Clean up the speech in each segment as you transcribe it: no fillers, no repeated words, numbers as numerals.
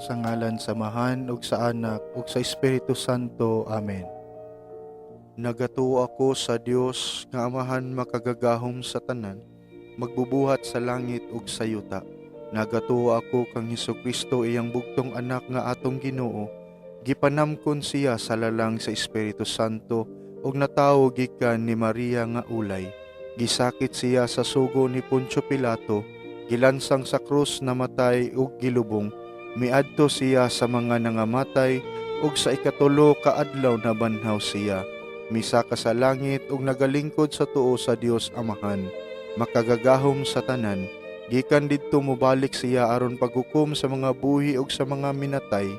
sa ngalan samahan ug sa Anak ug sa Espiritu Santo. Amen. Nagatuo ako sa Dios nga Amahan makagagahom sa tanan, magbubuhat sa langit ug sa yuta. Nagatuo ako kang Hesukristo iyang bugtong anak nga atong Ginoo. Gipanamkon siya sa lalang sa Espiritu Santo ug natawo gikan ni Maria nga ulay. Gisakit siya sa sugo ni Poncio Pilato, gilansang sa krus namatay ug gilubong. Miadto siya sa mga nangamatay ug sa ikatulo ka adlaw nabanhaw siya. Misaka sa langit ug nagalingkod sa tuo sa Dios Amahan, makagagahom sa tanan. Gikan didto mobalik siya aron paghukom sa mga buhi ug sa mga minatay.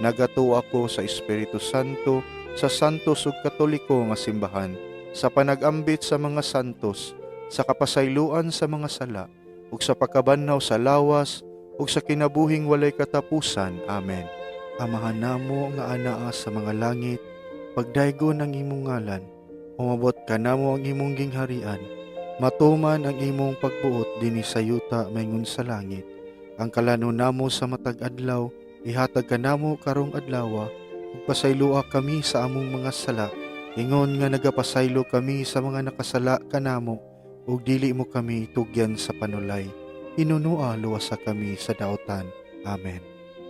Nagatuo ako sa Espiritu Santo, sa santos ug katoliko nga simbahan, sa panag-ambit sa mga santos, sa kapasayloan sa mga sala, ug sa pagkabanhaw sa lawas, ug sa kinabuhing walay katapusan. Amen. Amahan namo nga anaa sa mga langit, pagdaygon ang imong ngalan, umabot ka namo ang imong gingharian, matuman ang imong pagbuot dinhi sa yuta maingon sa langit. Ang kalanon namo sa matag adlaw, ihatag ka namo karong adlaw, ug pasayloa kami sa among mga sala, ingon nga nagapasaylo kami sa mga nakasala kanamo, ug dili mo kami tugyan sa panulay. Inunua luwasa kami sa daotan. Amen.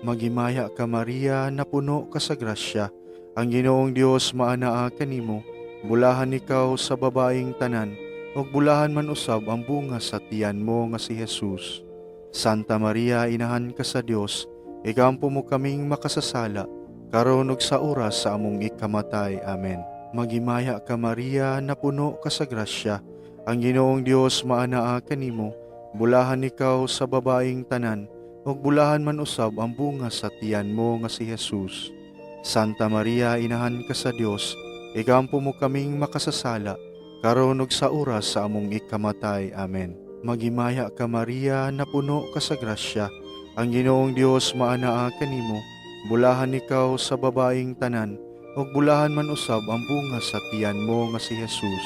Magimaya ka Maria, napuno ka sa grasya, ang Ginoong Dios maanaa kanimo, bulahan ikaw sa babaeng tanan, ug bulahan man usab ang bunga sa tiyan mo nga si Jesus. Santa Maria, inahan ka sa Dios, igampo mo kaming makasasala, karon ug sa oras sa among ikamatay. Amen. Magimaya ka Maria, napuno ka sa grasya, ang Ginoong Dios maanaa kanimo, bulahan ikaw sa babaeng tanan, ug bulahan man usab ang bunga sa tiyan mo nga si Jesus. Santa Maria, inahan ka sa Dios, igampo mo kaming makasasala, karon ug sa oras sa among ikamatay. Amen. Magimaya ka Maria, napuno ka sa grasya, ang Ginoong Dios maanaa kanimo, bulahan ikaw sa babaeng tanan, ug bulahan man usab ang bunga sa tiyan mo nga si Jesus.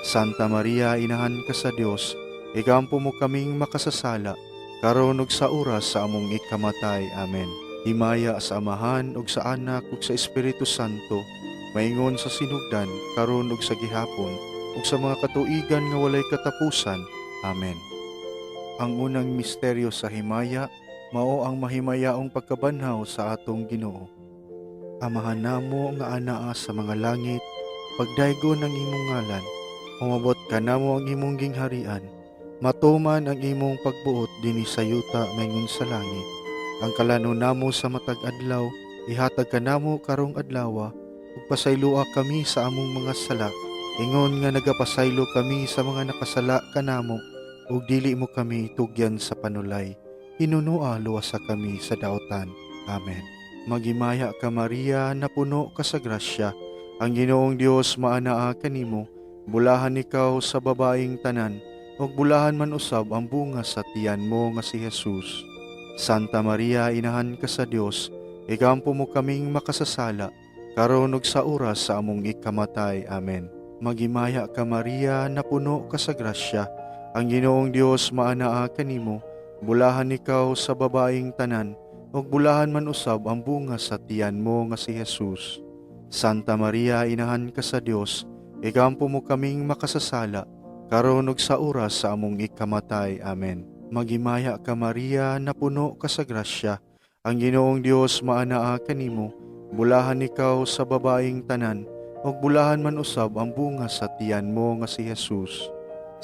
Santa Maria, inahan ka sa Dios, igampo mo kaming makasasala, karon ug sa oras sa among ikamatay. Amen. Himaya sa Amahan ug sa Anak ug sa Espiritu Santo, maingon sa sinugdan, karon ug sa gihapon, ug sa mga katuigan nga walay katapusan. Amen. Ang unang misteryo sa himaya, mao ang mahimayaong pagkabanhaw sa atong Ginoo. Amahan namo nga anaa sa mga langit, pagdaygon ang imong ngalan, umabot ka namo ang imong gingharian, matuman ang imong pagbuot dinhi sa yuta maingon sa langit. Ang kalanon namo sa matag adlaw, ihatag ka namo karong adlaw, ug pasayloa kami sa among mga sala, ingon nga nagapasaylo kami sa mga nakasala kanamo, ug dili mo kami tugyan sa panulay. Hinunua luwasa kami sa daotan. Amen. Magimaya ka Maria, napuno ka sa grasya, ang Ginoong Dios maanaa kanimo, bulahan ikaw sa babaeng tanan, ug bulahan man usab ang bunga sa tiyan mo nga si Jesus. Santa Maria, inahan ka sa Dios, igampo mo kaming makasasala, karon ug sa oras sa among ikamatay. Amen. Magimaya ka Maria, napuno ka sa grasya, ang Ginoong Dios maanaa kanimo, bulahan ikaw sa babaeng tanan, ug bulahan man usab ang bunga sa tiyan mo nga si Jesus. Santa Maria, inahan ka sa Dios, igampo mo kaming makasasala, karon ug sa oras sa among ikamatay. Amen. Magimaya ka Maria, napuno ka sa grasya, ang Ginoong Dios maanaa kanimo, bulahan ikaw sa babaeng tanan, ug bulahan man usab ang bunga sa tiyan mo nga si Jesus.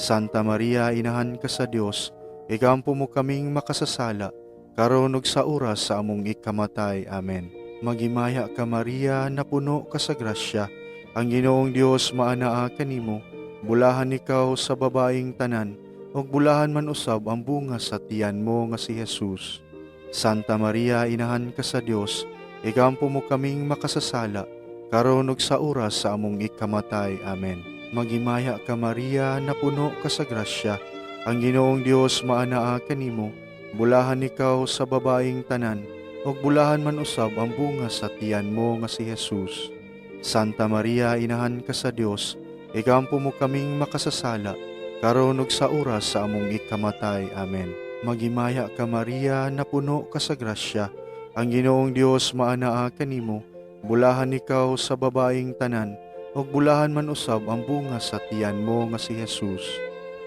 Santa Maria, inahan ka sa Dios, igampo mo kaming makasasala, karon ug sa oras sa among ikamatay. Amen. Magimaya ka Maria, napuno ka sa grasya, ang Ginoong Dios maanaa kanimo, bulahan ikaw sa babaeng tanan, ug bulahan man usab ang bunga sa tiyan mo nga si Jesus. Santa Maria, inahan ka sa Dios, igampo mo kaming makasasala, karon ug sa oras sa among ikamatay. Amen. Magimaya ka Maria, napuno ka sa grasya, ang Ginoong Dios maanaa kanimo, bulahan ikaw sa babaeng tanan, ug bulahan man usab ang bunga sa tiyan mo nga si Jesus. Santa Maria, inahan ka sa Dios, igampo mo kaming makasasala, karon ug sa oras sa among ikamatay. Amen. Magimaya ka Maria, napuno ka sa grasya, Ang Ginoong Dios maanaa kanimo, bulahan ikaw sa babaeng tanan, ug bulahan man usab ang bunga sa tiyan mo nga si Jesus.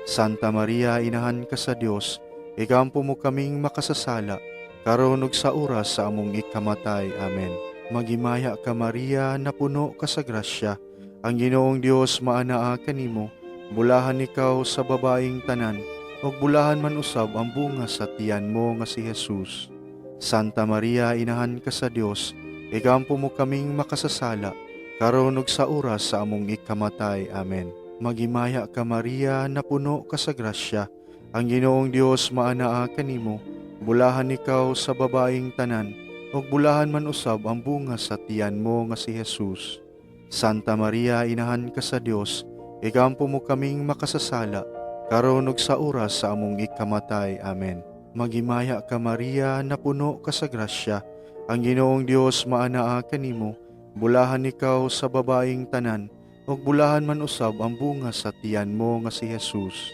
Santa Maria, inahan ka sa Dios, igampo mo kaming makasasala, karon ug sa oras sa among ikamatay. Amen. Magimaya ka Maria, napuno ka sa grasya, ang Ginoong Dios maanaa kanimo, bulahan ikaw sa babaeng tanan, ug bulahan man usab ang bunga sa tiyan mo nga si Jesus. Santa Maria, inahan ka sa Dios, igampo mo kaming makasasala, karon ug sa oras sa among ikamatay. Amen. Magimaya ka Maria, napuno ka sa grasya, ang Ginoong Dios maanaa kanimo, bulahan ikaw sa babaeng tanan, ug bulahan man usab ang bunga sa tiyan mo nga si Jesus. Santa Maria, inahan ka sa Dios, igampo mo kaming makasasala, karon ug sa oras sa among ikamatay. Amen. Magimaya ka Maria, napuno ka sa grasya, ang Ginoong Dios maanaa kanimo, bulahan ikaw sa babaeng tanan, ug bulahan man usab ang bunga sa tiyan mo nga si Jesus.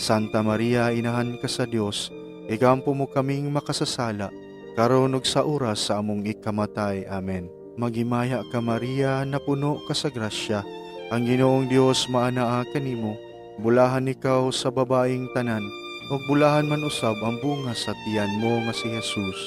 Santa Maria, inahan ka sa Dios, igampo mo kaming makasasala, karon ug sa oras sa among ikamatay. Amen. Magimaya ka Maria, napuno ka sa grasya, ang Ginoong Dios maanaa kanimo, bulahan ikaw sa babaeng tanan, ug bulahan man usab ang bunga sa tiyan mo nga si Jesus.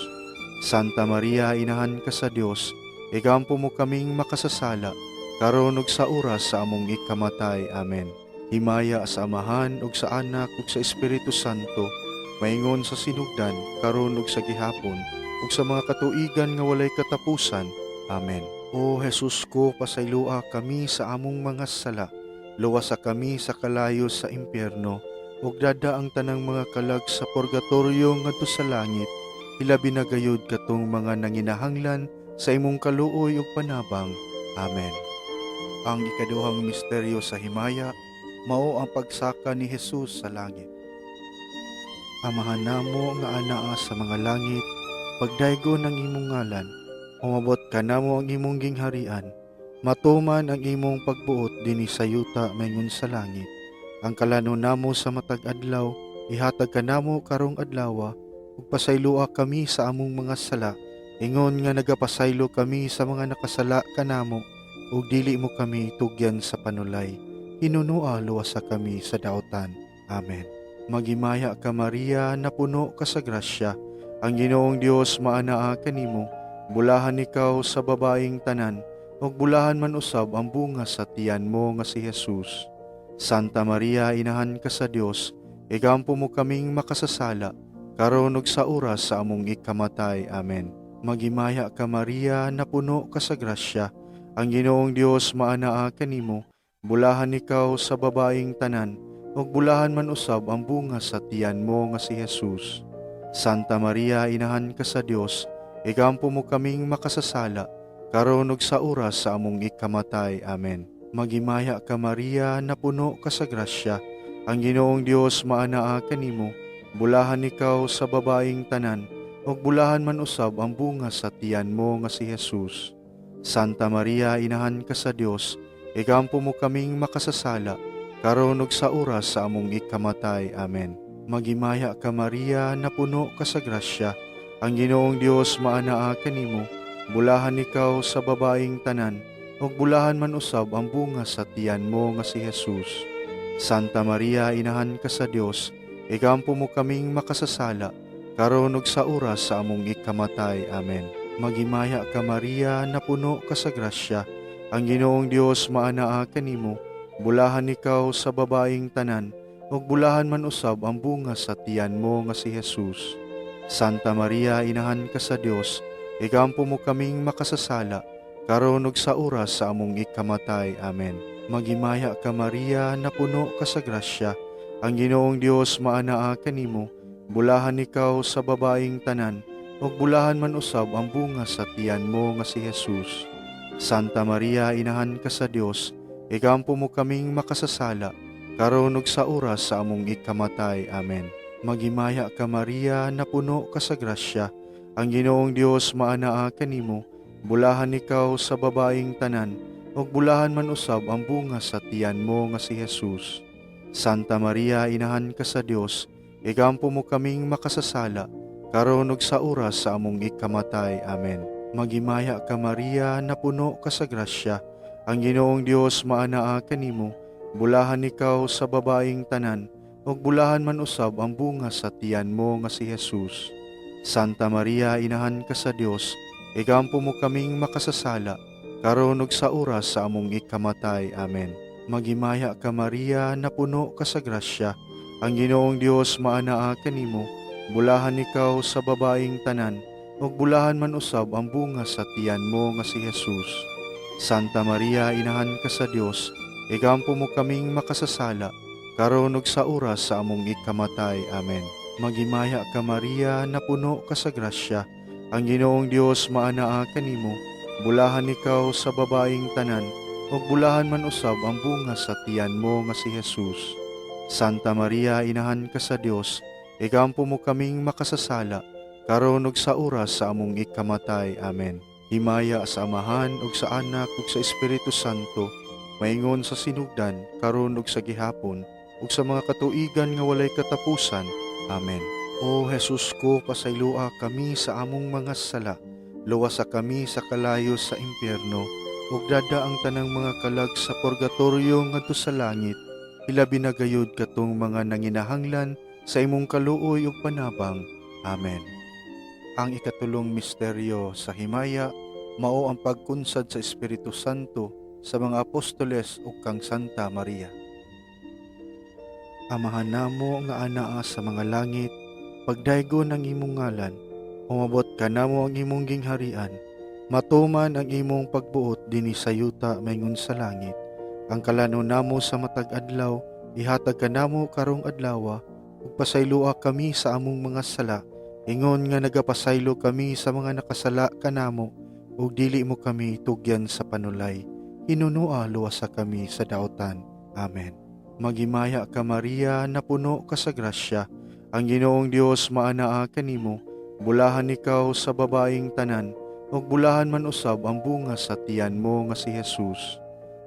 Santa Maria, inahan ka sa Dios, igampo mo kaming makasasala, karon ug sa oras sa among ikamatay. Amen. Himaya sa Amahan ug sa Anak ug sa Espiritu Santo, maingon sa sinugdan, karon ug sa gihapon, ug sa mga katuigan nga walay katapusan. Amen. O Jesus ko, pasaylua kami sa among mga sala, luwasa kami sa kalayo sa impyerno, ug dada ang tanang mga kalag sa purgatorio ngadto sa langit, hilabi na gayud katong mga nanginahanglan sa imong kaluoy ug panabang. Amen. Ang ikaduhang misteryo sa himaya, mao ang pagsaka ni Jesus sa langit. Amahan namo nga anaa sa mga langit, pagdaygon ang imong ngalan, umabot ka namo ang imong gingharian, matuman ang imong pagbuot dinhi sa yuta maingon sa langit. Ang kalanon namo sa matag adlaw, ihatag ka namo karong adlaw, ug pasaylua kami sa among mga sala, ingon nga nagapasaylo kami sa mga nakasala kanamo, ug dili mo kami tugyan sa panulay. Hinunua luwasa kami sa daotan. Amen. Magimaya ka Maria, napuno ka sa grasya, ang Ginoong Dios maanaa kanimo, bulahan ikaw sa babaeng tanan, ug bulahan man usab ang bunga sa tiyan mo nga si Jesus. Santa Maria, inahan ka sa Dios, igampo mo kaming makasasala, karon ug sa oras sa among ikamatay. Amen. Magimaya ka Maria, napuno ka sa grasya, ang Ginoong Dios maanaa kanimo, bulahan ikaw sa babaeng tanan, ug bulahan man usab ang bunga sa tiyan mo nga si Jesus. Santa Maria, inahan ka sa Dios, igampo mo kaming makasasala, karon ug sa oras sa among ikamatay. Amen. Magimaya ka Maria, napuno ka sa grasya, ang Ginoong Dios maanaa kanimo, bulahan ikaw sa babaeng tanan, ug bulahan man usab ang bunga sa tiyan mo nga si Jesus. Santa Maria, inahan ka sa Dios, igampo mo kaming makasasala, karon ug sa oras sa among ikamatay. Amen. Magimaya ka Maria, napuno ka sa grasya, ang Ginoong Dios maanaa kanimo, bulahan ikaw sa babaeng tanan, ug bulahan man usab ang bunga sa tiyan mo nga si Jesus. Santa Maria, inahan ka sa Dios, igampo mo kaming makasasala, karon ug sa oras sa among ikamatay. Amen. Magimaya ka Maria, napuno ka sa grasya, ang Ginoong Dios maanaa kanimo, bulahan ikaw sa babaeng tanan, ug bulahan man usab ang bunga sa tiyan mo nga si Jesus. Santa Maria, inahan ka sa Dios, igampo mo kaming makasasala, karon ug sa oras sa among ikamatay. Amen. Magimaya ka Maria, napuno ka sa grasya, ang Ginoong Dios maanaa kanimo, bulahan ikaw sa babaeng tanan, ug bulahan man usab ang bunga sa tiyan mo nga si Jesus. Santa Maria, inahan ka sa Dios, igampo mo kaming makasasala, karon ug sa oras sa among ikamatay. Amen. Magimaya ka Maria, napuno ka sa grasya, ang Ginoong Dios maanaa kanimo, bulahan ikaw sa babaeng tanan, ug bulahan man usab ang bunga sa tiyan mo nga si Jesus. Santa Maria, inahan ka sa Dios, igampo mo kaming makasasala, karon ug sa oras sa among ikamatay. Amen. Maghimaya ka Maria, napuno ka sa grasya, ang Ginoong Dios maanaa kanimo, bulahan ikaw sa babaeng tanan, ug bulahan man usab ang bunga sa tiyan mo nga si Jesus. Santa Maria, inahan ka sa Dios, igampo mo kaming makasasala, karon ug sa oras sa among ikamatay. Amen. Maghimaya ka Maria, napuno ka sa grasya, ang Ginoong Dios maanaa kanimo, bulahan ikaw sa babaeng tanan, ug bulahan man usab ang bunga sa tiyan mo nga si Jesus. Santa Maria, inahan ka sa Dios, igampo mo kaming makasasala, karon ug sa oras sa among ikamatay. Amen. Maghimaya ka Maria, napuno ka sa grasya, ang Ginoong Dios maanaa kanimo, bulahan ikaw sa babaeng tanan, ug bulahan man usab ang bunga sa tiyan mo nga si Jesus. Santa Maria, inahan ka sa Dios, igampo mo kaming makasasala, karon ug sa oras sa among ikamatay. Amen. Himaya sa Amahan ug sa Anak ug sa Espiritu Santo, maingon sa sinugdan, karon ug sa gihapon, ug sa mga katuigan nga walay katapusan. Amen. O Jesus ko, pasaylua kami sa among mga sala, luwasa kami sa kalayo sa impyerno, ug dada ang tanang mga kalag sa purgatorio ngadto sa langit, hilabi na gayud katong mga nanginahanglan sa imong kaluoy ug panabang. Amen. Ang ikatulong misteryo sa himaya mao ang pagkunsad sa Espiritu Santo sa mga apostoles ug kang Santa Maria. Amahan namo nga anaa sa mga langit, pagdaygon ang imong ngalan, umabot ka namo ang imong gingharian, matuman ang imong pagbuot dinhi sa yuta maingon sa langit. Ang kalanon namo sa matag adlaw, ihatag ka namo karong adlaw, ug pasaylua kami sa among mga sala, ingon nga nagapasaylo kami sa mga nakasala kanamo, ug dili mo kami tugyan sa panulay, hinunua luwasa kami sa daotan. Amen. Maghimaya ka Maria, napuno ka sa grasya, ang Ginoong Dios maanaa kanimo, bulahan ikaw sa babaeng tanan, ug bulahan man usab ang bunga sa tiyan mo nga si Jesus.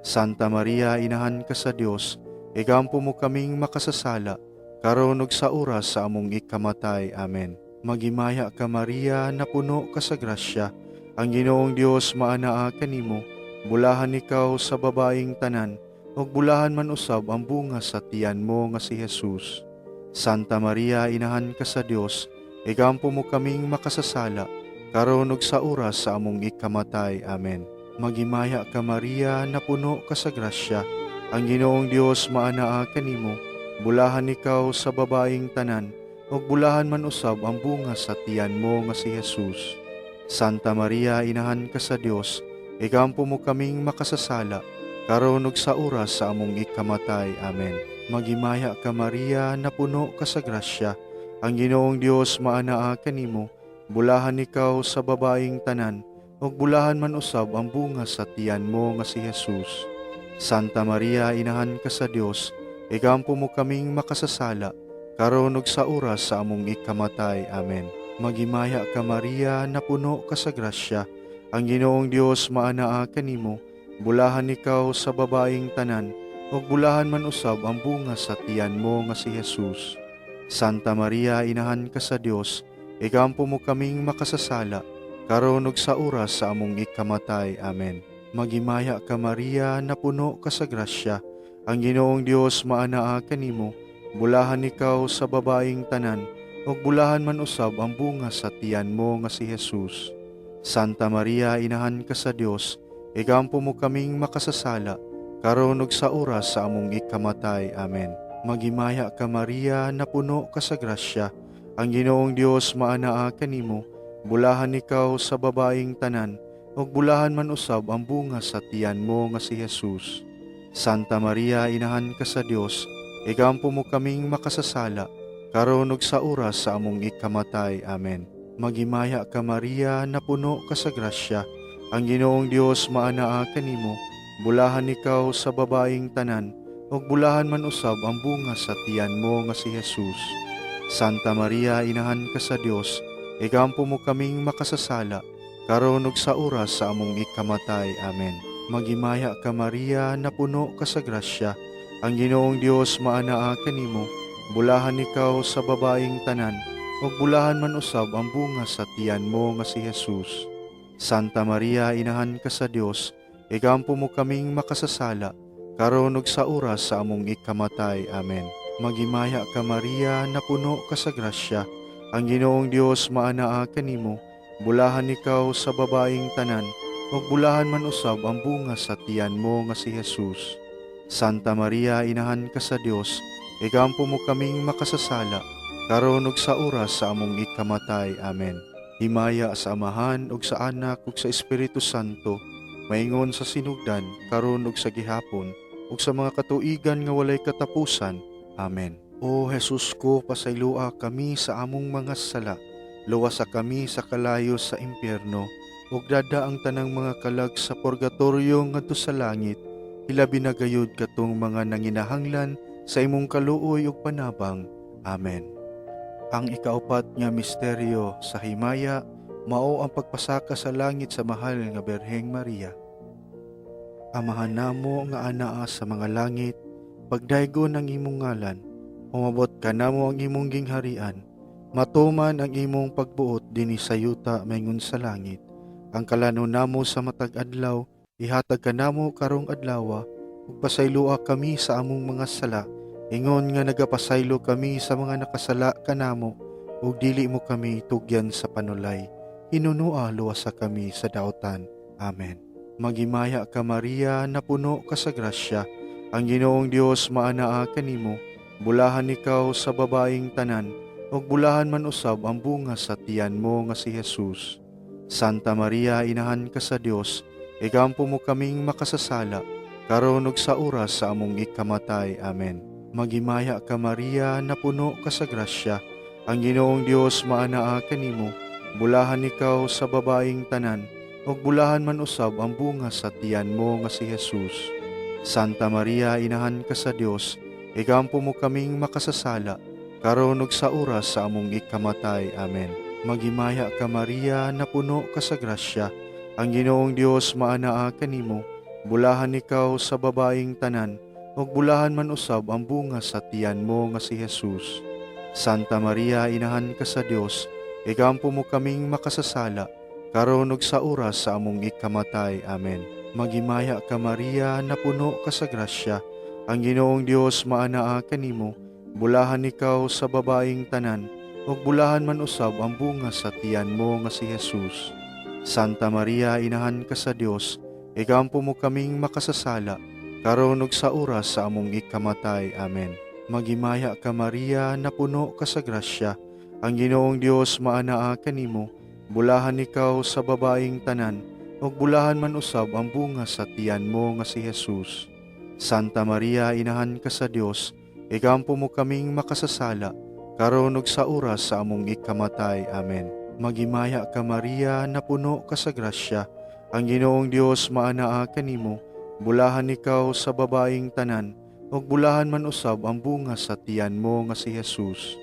Santa Maria, inahan ka sa Dios, igampo mo kaming makasasala, karon ug sa oras sa among ikamatay. Amen. Maghimaya ka Maria, napuno ka sa grasya, ang Ginoong Dios maanaa kanimo, bulahan ikaw sa babaeng tanan, ug bulahan man usab ang bunga sa tiyan mo nga si Jesus. Santa Maria, inahan ka sa Dios, igampo mo kaming makasasala, karon ug sa oras sa among ikamatay. Amen. Maghimaya ka Maria, napuno ka sa grasya, ang Ginoong Dios maanaa kanimo, bulahan ikaw sa babaeng tanan, ug bulahan man usab ang bunga sa tiyan mo nga si Jesus. Santa Maria, inahan ka sa Dios, igampo mo kaming makasasala, karon ug sa oras sa among ikamatay. Amen. Maghimaya ka Maria, napuno ka sa grasya, ang Ginoong Dios maanaa kanimo, bulahan ikaw sa babaeng tanan, ug bulahan man usab ang bunga sa tiyan mo nga si Jesus. Santa Maria, inahan ka sa Dios, igampo mo kaming makasasala, karon ug sa oras sa among ikamatay. Amen. Maghimaya ka Maria, napuno ka sa grasya, ang Ginoong Dios maanaa kanimo, bulahan ikaw sa babaeng tanan, ug bulahan man usab ang bunga sa tiyan mo nga si Jesus. Santa Maria, inahan ka sa Dios, igampo mo kaming makasasala, karon ug sa oras sa among ikamatay. Amen. Maghimaya ka Maria, napuno ka sa grasya, ang Ginoong Dios maanaa kanimo, bulahan ikaw sa babaeng tanan, ug bulahan man usab ang bunga sa tiyan mo nga si Jesus. Santa Maria, inahan ka sa Dios, igampo mo kaming makasasala, karon ug sa oras sa among ikamatay. Amen. Maghimaya ka Maria, napuno ka sa grasya, ang Ginoong Dios maanaa kanimo, bulahan ikaw sa babaeng tanan, ug bulahan man usab ang bunga sa tiyan mo nga si Jesus. Santa Maria, inahan ka sa Dios, igampo mo kaming makasasala, karon ug sa oras sa among ikamatay. Amen. Maghimaya ka Maria, napuno ka sa grasya, ang Ginoong Dios maanaa kanimo, bulahan ikaw sa babaeng tanan, ug bulahan man usab ang bunga sa tiyan mo nga si Jesus. Santa Maria, inahan ka sa Dios, igampo mo kaming makasasala, karon ug sa oras sa among ikamatay. Amen. Maghimaya ka Maria, napuno ka sa grasya, ang Ginoong Dios maanaa kanimo, bulahan ikaw sa babaeng tanan, ug bulahan man usab ang bunga sa tiyan mo nga si Jesus. Santa Maria, inahan ka sa Dios, igampo mo kaming makasasala, karon ug sa oras sa among ikamatay. Amen. Magimaya ka Maria, napuno ka sa grasya, ang Ginoong Dios maanaa kanimo, bulahan ikaw sa babaeng tanan, ug bulahan man usab ang bunga sa tiyan mo nga si Jesus. Santa Maria, inahan ka sa Dios, igampo mo kaming makasasala, karon ug sa oras sa among ikamatay. Amen. Himaya sa Amahan ug sa Anak ug sa Espiritu Santo, maingon sa sinugdan, karon ug sa gihapon, ug sa mga katuigan nga walay katapusan. Amen. O Jesus ko, pasaylua kami sa among mga sala, luwasa kami sa kalayo sa impyerno, ug dada ang tanang mga kalag sa purgatorio ngadto sa langit, hilabi na gayud katong mga nanginahanglan sa imong kaluoy ug panabang. Amen. Ang ikaapat nga misteryo sa himaya, mao ang pagpasaka sa langit sa mahal nga Birheng Maria. Amahan namo nga anaa sa mga langit, pagdaygon ang imong ngalan, umabot ka namo ang imong gingharian, matuman ang imong pagbuot dinhi sa yuta maingon sa langit. Ang kalanon namo sa matag adlaw, ihatag ka namo karong adlaw, ug pasaylua kami sa among mga sala, ingon nga nagapasaylo kami sa mga nakasala kanamo, ug dili mo kami tugyan sa panulay. Hinunua luwasa kami sa daotan. Amen. Magimaya ka Maria, napuno ka sa grasya, ang Ginoong Dios maanaa kanimo, bulahan ikaw sa babaeng tanan, ug bulahan man usab ang bunga sa tiyan mo nga si Jesus. Santa Maria, inahan ka sa Dios, igampo mo kaming makasasala, karon ug sa oras sa among ikamatay. Amen. Magimaya ka Maria, napuno ka sa grasya, ang Ginoong Dios maanaa kanimo, bulahan ikaw sa babaeng tanan, ug bulahan man usab ang bunga sa tiyan mo nga si Jesus. Santa Maria, inahan ka sa Dios, igampo mo kaming makasasala, karon ug sa oras sa among ikamatay. Amen. Magimaya ka Maria, napuno ka sa grasya, ang Ginoong Dios maanaa kanimo, bulahan ikaw sa babaeng tanan, ug bulahan man usab ang bunga sa tiyan mo nga si Jesus. Santa Maria, inahan ka sa Dios, igampo mo kaming makasasala, karon ug sa oras sa among ikamatay. Amen. Magimaya ka Maria, napuno ka sa grasya, ang Ginoong Dios maanaa kanimo, bulahan ikaw sa babaeng tanan, ug bulahan man usab ang bunga sa tiyan mo nga si Jesus. Santa Maria, inahan ka sa Dios, igampo mo kaming makasasala, karon ug sa oras sa among ikamatay. Amen. Magimaya ka Maria, napuno ka sa grasya, ang Ginoong Dios maanaa kanimo, bulahan ikaw sa babaeng tanan, ug bulahan man usab ang bunga sa tiyan mo nga si Jesus. Santa Maria, inahan ka sa Dios, igampo mo kaming makasasala, karon ug sa oras sa among ikamatay. Amen. Magimaya ka Maria, napuno ka sa grasya, ang Ginoong Dios maanaa kanimo, bulahan ikaw sa babaeng tanan, ug bulahan man usab ang bunga sa tiyan mo nga si Jesus.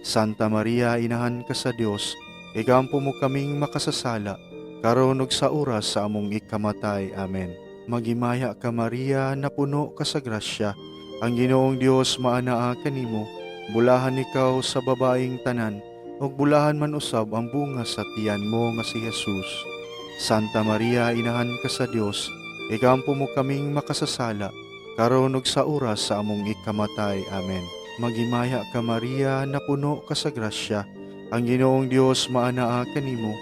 Santa Maria, inahan ka sa Dios, igampo mo kaming makasasala, karon ug sa oras sa among ikamatay. Amen. Magimaya ka Maria, napuno ka sa grasya, ang Ginoong Dios maanaa kanimo, bulahan ikaw sa babaeng tanan, ug bulahan man usab ang bunga sa tiyan mo nga si Jesus. Santa Maria, inahan ka sa Dios, igampo mo kaming makasasala, karon ug sa oras sa among ikamatay. Amen. Magimaya ka Maria, napuno ka sa grasya, ang Ginoong Dios maanaa kanimo,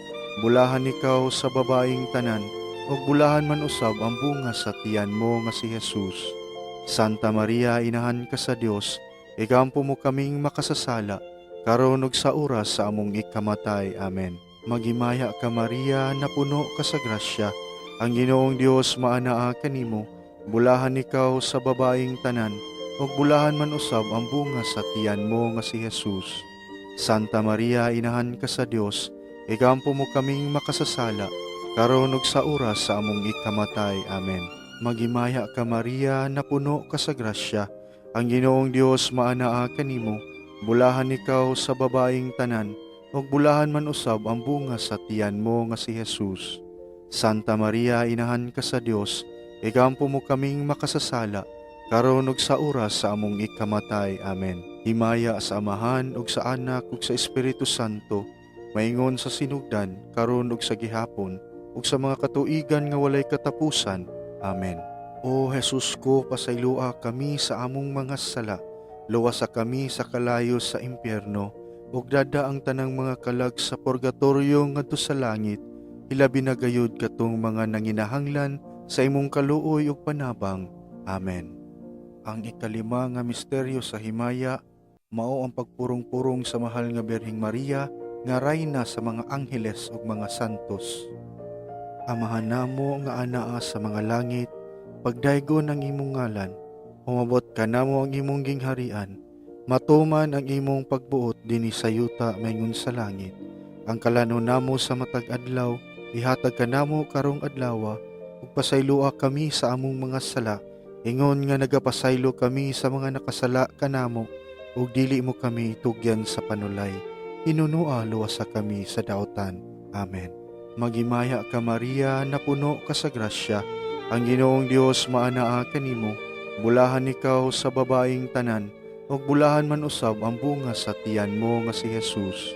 bulahan ikaw sa babaeng tanan, ug bulahan man usab ang bunga sa tiyan mo nga si Jesus. Santa Maria, inahan ka sa Dios, igampo mo kaming makasasala, karon ug sa oras sa among ikamatay. Amen. Magimaya ka Maria, napuno ka sa grasya, ang Ginoong Dios maanaa kanimo, bulahan ikaw sa babaeng tanan, ug bulahan man usab ang bunga sa tiyan mo nga si Jesus. Santa Maria, inahan ka sa Dios, igampo mo kaming makasasala, karon ug sa oras sa among ikamatay. Amen. Magimaya ka Maria, napuno ka sa grasya, ang Ginoong Dios maanaa kanimo, bulahan ikaw sa babaeng tanan, ug bulahan man usab ang bunga sa tiyan mo nga si Jesus. Santa Maria, inahan ka sa Dios, igampo mo kaming makasasala, karon ug sa oras sa among ikamatay. Amen. Himaya sa Amahan ug sa Anak ug sa Espiritu Santo, maingon sa sinugdan, karon ug sa gihapon, ug sa mga katuigan nga walay katapusan. Amen. O Jesus ko, pasaylua kami sa among mga sala, luwasa kami sa kalayo sa impyerno, ug dada ang tanang mga kalag sa purgatorio ngadto sa langit, hilabi na gayud katong mga nanginahanglan sa imong kaluoy ug panabang. Amen. Ang ikalima nga misteryo sa himaya, mao ang pagpurong-purong sa mahal nga Birheng Maria nga rayna sa mga angheles ug mga santos. Amahan namo nga anaa sa mga langit, pagdaygon ang imong ngalan, umabot ka namo ang imong gingharian, matuman ang imong pagbuot dinhi sa yuta maingon sa langit. Ang kalanon namo sa matag adlaw, ihatag ka namo karong adlaw, ug pasaylua kami sa among mga sala, ingon nga nagapasaylo kami sa mga nakasala kanamo, ug dili mo kami itugyan sa panulay. Hinunua luwasa kami sa daotan. Amen. Magimaya ka Maria, napuno ka sa grasya, ang Ginoong Dios maanaa kanimo, bulahan ikaw sa babaeng tanan, ug bulahan man usab ang bunga sa tiyan mo nga si Jesus.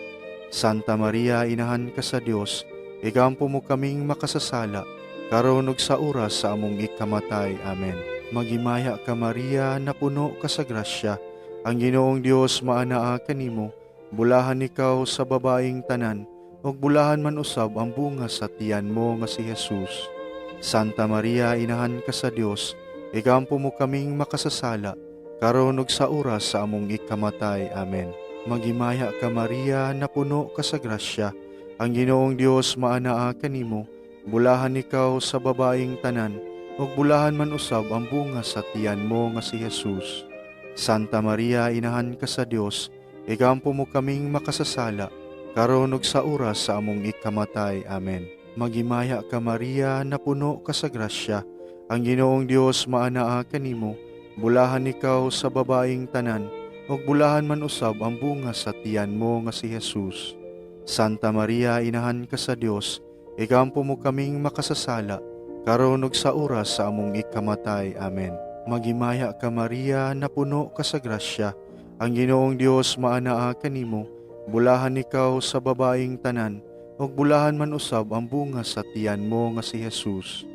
Santa Maria, inahan ka sa Dios, igampo mo kaming makasasala, karon ug sa oras sa among ikamatay. Amen. Magimaya ka Maria, napuno ka sa grasya, ang Ginoong Dios maanaa kanimo, bulahan ikaw sa babaeng tanan, ug bulahan man usab ang bunga sa tiyan mo nga si Jesus. Santa Maria, inahan ka sa Dios, igampo mo kaming makasasala, karon ug sa oras sa among ikamatay. Amen. Magimaya ka Maria, napuno ka sa grasya, ang Ginoong Dios maanaa kanimo, bulahan ikaw sa babaeng tanan, ug bulahan man usab ang bunga sa tiyan mo nga si Jesus. Santa Maria, inahan ka sa Dios, igampo mo kaming makasasala, karon ug sa oras sa among ikamatay. Amen. Magimaya ka Maria, napuno ka sa grasya, ang Ginoong Dios maanaa kanimo, bulahan ikaw sa babaeng tanan, ug bulahan man usab ang bunga sa tiyan mo nga si Jesus. Santa Maria, inahan ka sa Dios, igampo mo kaming makasasala, karon ug sa oras sa among ikamatay. Amen. Magimaya ka Maria, napuno ka sa grasya, ang Ginoong Dios maanaa kanimo, bulahan ikaw sa babaeng tanan, ug bulahan man usab ang bunga sa tiyan mo nga si Jesus.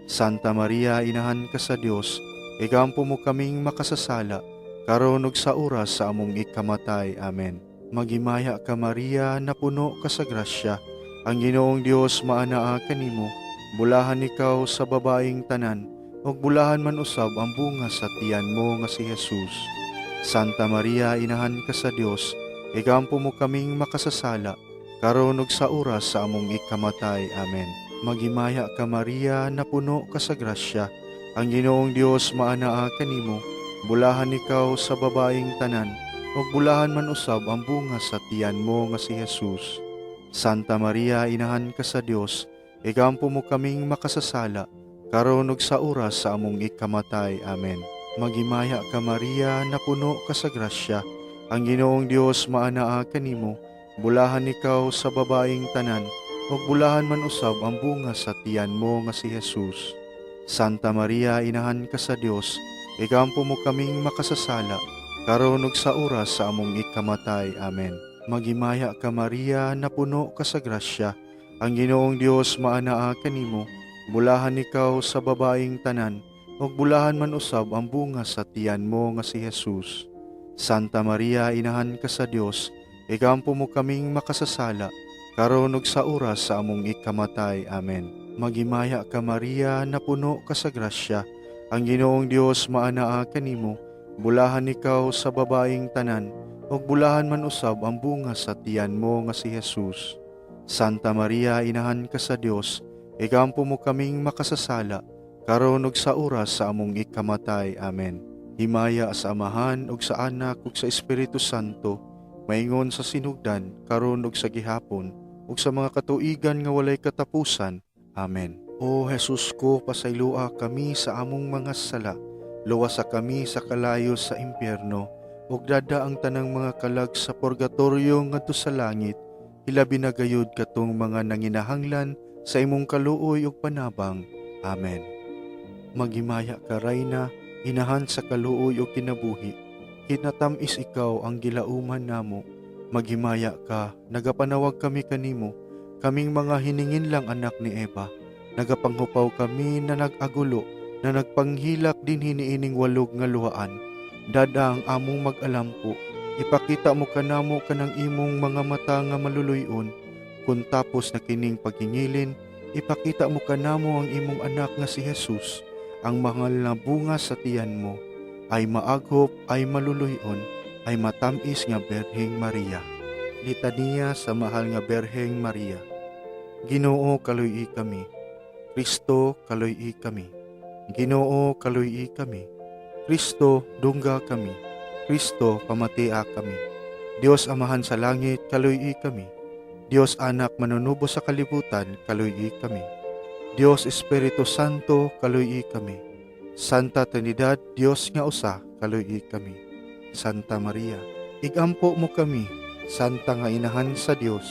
Santa Maria, inahan ka sa Dios, igampo mo kaming makasasala, karon ug sa oras sa among ikamatay. Amen. Magimaya ka Maria, napuno ka sa grasya, ang Ginoong Dios maanaa kanimo, bulahan ikaw sa babaeng tanan, ug bulahan man usab ang bunga sa tiyan mo nga si Jesus. Santa Maria, inahan ka sa Dios, igampo mo kaming makasasala, karon ug sa oras sa among ikamatay. Amen. Magimaya ka Maria, napuno ka sa grasya, ang Ginoong Dios maanaa kanimo, bulahan ikaw sa babaeng tanan, ug bulahan man usab ang bunga sa tiyan mo nga si Jesus. Santa Maria, inahan ka sa Dios, igampo mo kaming makasasala, karon ug sa oras sa among ikamatay. Amen. Magimaya ka Maria, napuno ka sa grasya, ang Ginoong Dios maanaa kanimo, bulahan ikaw sa babaeng tanan, ug bulahan man usab ang bunga sa tiyan mo nga si Jesus. Santa Maria, inahan ka sa Dios, igampo mo kaming makasasala, karon ug sa oras sa among ikamatay. Amen. Magimaya ka Maria, napuno ka sa grasya, ang Ginoong Dios maanaa kanimo, bulahan ikaw sa babaeng tanan, ug bulahan man usab ang bunga sa tiyan mo nga si Jesus. Santa Maria, inahan ka sa Dios, igampo mo kaming makasasala, karon ug sa oras sa among ikamatay. Amen. Magimaya ka Maria, napuno ka sa grasya, ang Ginoong Dios maanaa kanimo, bulahan ikaw sa babaeng tanan, ug bulahan man usab ang bunga sa tiyan mo nga si Jesus. Santa Maria, inahan ka sa Dios, igampo mo kaming makasasala, karon ug sa oras sa among ikamatay. Amen. Himaya sa Amahan ug sa Anak ug sa Espiritu Santo, maingon sa sinugdan, karon ug sa gihapon, ug sa mga katuigan nga walay katapusan. Amen. O Jesus ko, pasaylua kami sa among mga sala, luwasa kami sa kalayo sa impyerno, ug dada ang tanang mga kalag sa purgatorio ngadto sa langit, hilabi na gayud katong mga nanginahanglan sa imong kaluoy ug panabang. Amen. Magimaya ka Rayna, inahan sa kaluoy o kinabuhi, kinatamis ikaw ang gilauman namo, maghimaya ka, nagapanawag kami kanimo, kaming mga hiningin lang anak ni Eva, nagapanghupaw kami na nag-agulo, na nagpanghilak din hiniining walog nga luhaan, dada ang among mag-alampo, ipakita mo kanamo kanang imong mga mata nga maluluyon, kung tapos na kining paghingilin, ipakita mo kanamo ang imong anak nga si Jesus, ang mahal na bunga sa tiyan mo, ay maaghop, ay maluluyon, ay matamis nga Berheng Maria. Litania sa mahal nga Berheng Maria. Ginoo, kaluy-i kami. Kristo, kaluy-i kami. Ginoo, kaluy-i kami. Kristo, dungga kami. Kristo, pamatia kami. Dios Amahan sa langit, kaluy-i kami. Dios Anak manunubo sa kalibutan, kaluy-i kami. Dios Espiritu Santo, kaluy-i kami. Santa Trinidad, Dios nga usa, kaluy-i kami. Santa Maria, igampo mo kami. Santa nga inahan sa Dios,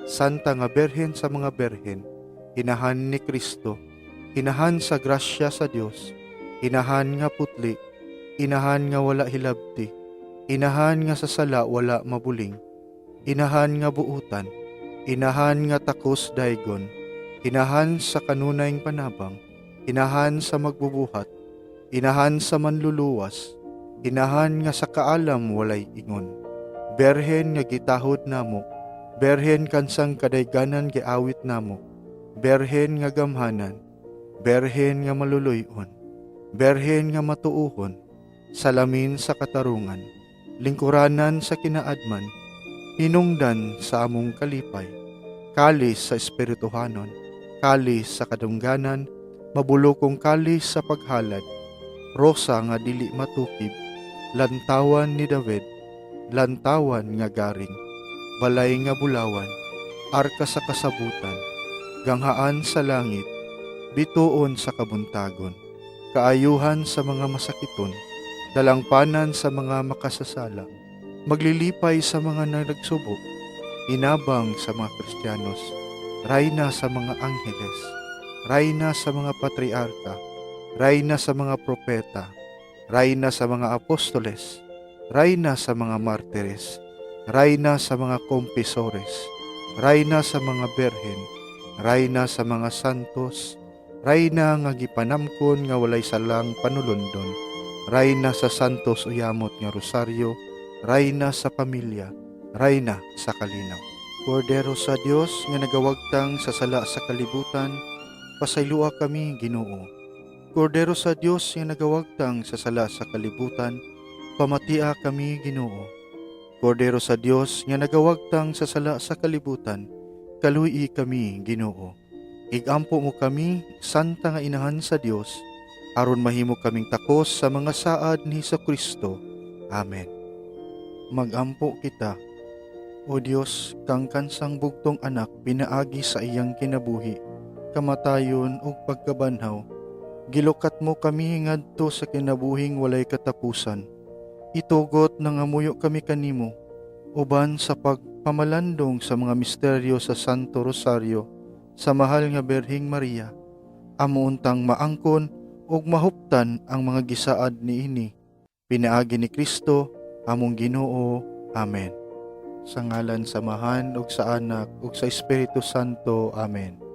Santa nga Berhen sa mga Berhen, inahan ni Kristo, inahan sa grasya sa Dios, inahan nga putli, inahan nga wala hilabti, inahan nga sa sala wala mabuling, inahan nga buutan, inahan nga takos daygon, inahan sa kanunayng panabang, inahan sa magbubuhat, inahan sa manluluwas, inahan nga sa kaalam walay ingon. Berhen nga gitahod namo, berhen kansang kadayganan giawit namo, berhen nga gamhanan, berhen nga maluluyon, berhen nga matuuhon, salamin sa katarungan, lingkuranan sa kinaadman, hinungdan sa among kalipay, kalis sa espirituhanon, kalis sa kadungganan, mabulokong kalis sa paghalad, rosa nga dili matukib, lantawan ni David, lantawan nga garing, balay nga bulawan, arka sa kasabutan, ganghaan sa langit, bituon sa kabuntagon, kaayuhan sa mga masakiton, dalangpanan sa mga makasasala, maglilipay sa mga nagsubo, inabang sa mga Kristiyanos, rayna sa mga angheles, rayna sa mga patriarka, rayna sa mga propeta, rayna sa mga apostoles, rayna sa mga martires, rayna sa mga kompisores, rayna sa mga berhen, rayna sa mga santos, rayna nga gipanamkon nga walay salang panulundon, rayna sa santos uyamot nga rosaryo, rayna sa pamilya, rayna sa kalinaw. Kordero sa Dios nga nagawagtang sa sala sa kalibutan, pasaylua kami Ginoo. Kordero sa Dios nga nagawagtang sa sala sa kalibutan, pamatia kami Ginoo. Kordero sa Dios nga nagawagtang sa sala sa kalibutan, kaluy-i kami Ginoo. Igampo mo kami, Santa nga inahan sa Dios, aron mahimo kaming takos sa mga saad ni Jesucristo. Amen. Magampo kita, O Dios, kang kansang bugtong anak pinaagi sa iyang kinabuhi, kamatayon ug pagkabanhaw, gilukat mo kami ngadto sa kinabuhing walay katapusan. Itugot na ngamuyo kami kanimo, uban sa pagpamalandong sa mga misteryo sa Santo Rosario, sa mahal nga Berheng Maria, amuuntang maangkon ug mahuptan ang mga gisaad niini. Pinaagi ni Kristo, among Ginoo. Amen. Sa ngalan samahan ug sa Anak ug sa Espiritu Santo. Amen.